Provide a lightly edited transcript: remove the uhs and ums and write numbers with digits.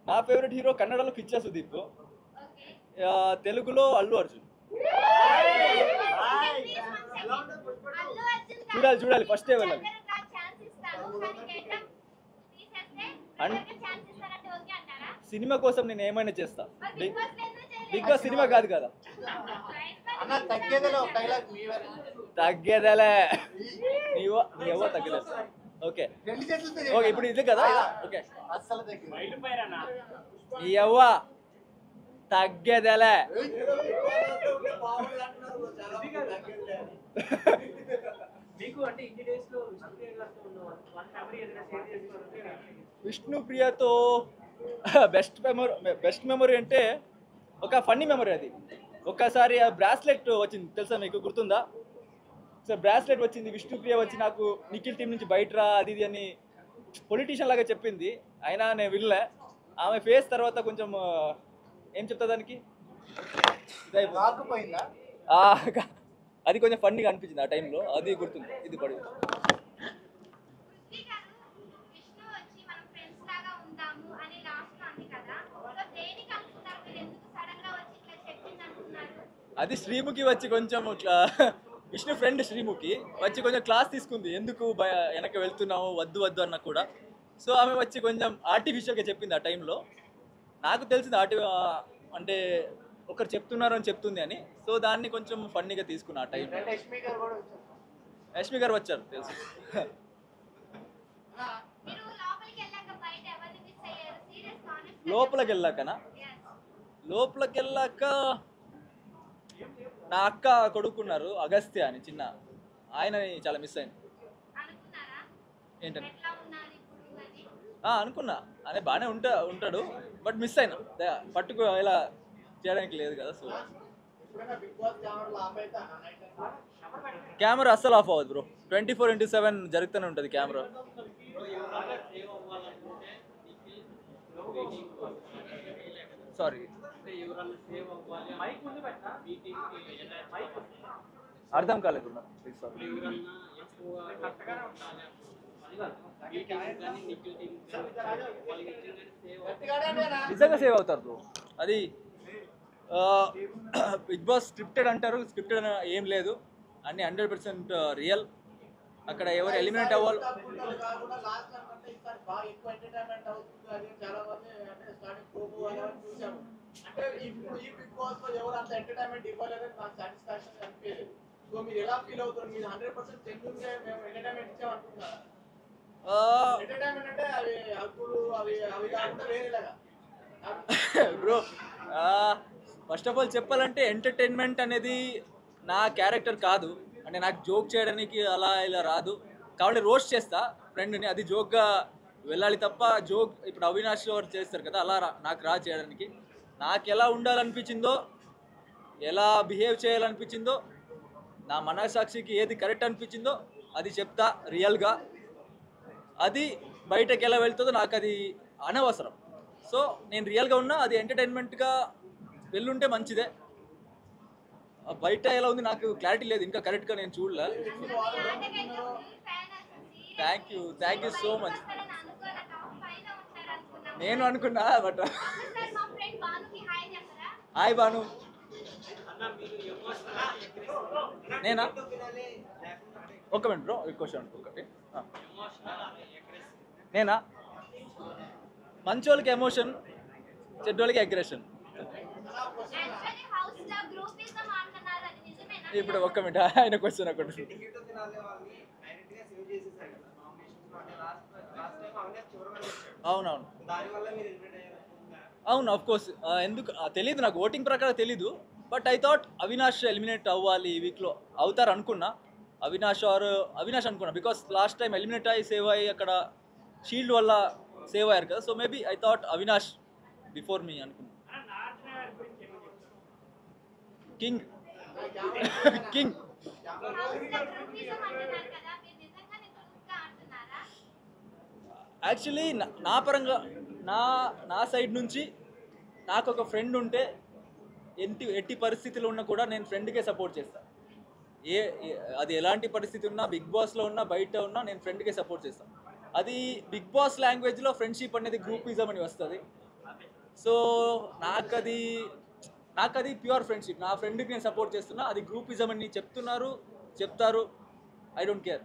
నా favourite hero కన్నడలో కిచ్చా సుదీప్, తెలుగులో అల్లు అర్జున్. చూడాలి చూడాలి, ఫస్ట్ డే వెళ్ళాలి. సినిమా కోసం నేను ఏమైనా చేస్తా. బిగ్ బాస్ సినిమా కాదు కదా. తగ్గేదేలే నీవో నీవో తగ్గలేదు. ఓకే ఓకే, ఇప్పుడు ఇది కదా. ఓకే నీ అవ్వ తగ్గేదేలే. విష్ణుప్రియతో బెస్ట్ మెమరీ అంటే ఒక ఫన్నీ మెమరీ. అది ఒక్కసారి ఆ బ్రాస్లెట్ వచ్చింది తెలుసా మీకు, గుర్తుందా? సార్ బ్రాస్లెట్ వచ్చింది, విష్ణుప్రియ వచ్చి నాకు నిఖిల్ టీం నుంచి బయట రా అది ఇది అని పొలిటీషియన్ లాగా చెప్పింది. అయినా నేను వినలే. ఆమె ఫేస్ తర్వాత కొంచెం ఏం చెప్తా దానికి, అది కొంచెం ఫన్నీగా అనిపించింది ఆ టైంలో, అది గుర్తుంది. ఇది పడి అది శ్రీముఖి వచ్చి కొంచెం ఇట్లా, విష్ణు ఫ్రెండ్ శ్రీముఖి వచ్చి కొంచెం క్లాస్ తీసుకుంది, ఎందుకు వెనక్కి వెళ్తున్నావు వద్దు వద్దు అన్న కూడా. సో ఆమె వచ్చి కొంచెం ఆర్టిఫిషియల్గా చెప్పింది ఆ టైంలో. నాకు తెలిసింది అంటే ఒకరు చెప్తున్నారు అని చెప్తుంది అని. సో దాన్ని కొంచెం ఫన్నీగా తీసుకున్నా ఆ టైం. యష్మి గారు వచ్చారు తెలుసు. లోపలికి వెళ్ళాకనా? లోపలికి వెళ్ళాక నా అక్క కొడుకున్నారు అగస్త్య అని, చిన్న ఆయనని చాలా మిస్ అయింది. ఏంటని అనుకున్నా, అనే బాగానే ఉంటాడు, బట్ మిస్ అయినా. పట్టుకు ఇలా చేయడానికి లేదు కదా. సో కెమెరా అస్సలు ఆఫ్ అవ్వదు బ్రో, 24/7 జరుగుతూనే ఉంటుంది కెమెరా. సారీ అర్థం కాలేదు. నిజంగా సేవ్ అవుతారు బ్రో. అది బిగ్ బాస్ స్క్రిప్టెడ్ అంటారు, స్క్రిప్టెడ్ ఏం లేదు, అన్ని 100% రియల్. అక్కడ ఎవరు ఎలిమినేట్ అవ్వాలి. బ్రో ఫస్ట్ ఆఫ్ ఆల్ చెప్పాలంటే ఎంటర్టైన్మెంట్ అనేది నా క్యారెక్టర్ కాదు. అంటే నాకు జోక్ చేయడానికి అలా ఇలా రాదు, కాబట్టి రోస్ట్ చేస్తా ఫ్రెండ్ని, అది జోక్గా వెళ్ళాలి తప్ప జోక్ ఇప్పుడు అవినాష్ గారు చేస్తారు కదా అలా నాకు చేయడానికి. నాకు ఎలా ఉండాలనిపించిందో, ఎలా బిహేవ్ చేయాలనిపించిందో, నా మనసాక్షికి ఏది కరెక్ట్ అనిపించిందో అది చెప్తా రియల్గా. అది బయటకు ఎలా వెళ్తుందో నాకు అది అనవసరం. సో నేను రియల్గా ఉన్నా, అది ఎంటర్టైన్మెంట్గా వెళ్ళుంటే మంచిదే. బయట ఎలా ఉంది నాకు క్లారిటీ లేదు, ఇంకా కరెక్ట్గా నేను చూడలే. Thank you so much. నేను అనుకున్నా, బట్ హాయ్ బాను. నేనా? ఒక మినిట్ బ్రో, క్వశ్చన్ ఒకటి. నేనా? మంచోళ్ళకి ఎమోషన్, చెడ్డోళ్ళకి అగ్రెషన్. ఇప్పుడు ఒక్క మినిట్, ఆయన క్వశ్చన్ ఒకటి. అవునవును అవును, ఆఫ్ కోర్స్. ఎందుకు తెలీదు నాకు, ఓటింగ్ ప్రకారం తెలీదు, but I thought Avinash eliminate అవ్వాలి ఈ వీక్లో, అవుతారు అనుకున్నా. అవినాష్ అనుకున్నా, బికాస్ లాస్ట్ టైం ఎలిమినేట్ అయ్యి సేవ్ అయ్యి అక్కడ షీల్డ్ వల్ల సేవ్ అయ్యారు కదా. So maybe I thought Avinash before me అనుకున్నా. కింగ్ కింగ్ యాక్చువల్లీ నా పరంగా నా సైడ్ నుంచి నాకు ఒక ఫ్రెండ్ ఉంటే ఎట్టి పరిస్థితిలో ఉన్నా కూడా నేను ఫ్రెండ్కే సపోర్ట్ చేస్తాను. అది ఎలాంటి పరిస్థితి ఉన్నా, బిగ్ బాస్లో ఉన్నా బయట ఉన్నా నేను ఫ్రెండ్కే సపోర్ట్ చేస్తాను. అది బిగ్ బాస్ లాంగ్వేజ్లో ఫ్రెండ్షిప్ అనేది గ్రూపిజం అని వస్తుంది. సో నాకది నాకది ప్యూర్ ఫ్రెండ్షిప్. నా ఫ్రెండ్కి నేను సపోర్ట్ చేస్తున్నా. అది గ్రూపిజం అని చెప్తున్నారు, చెప్తారు. I don't care.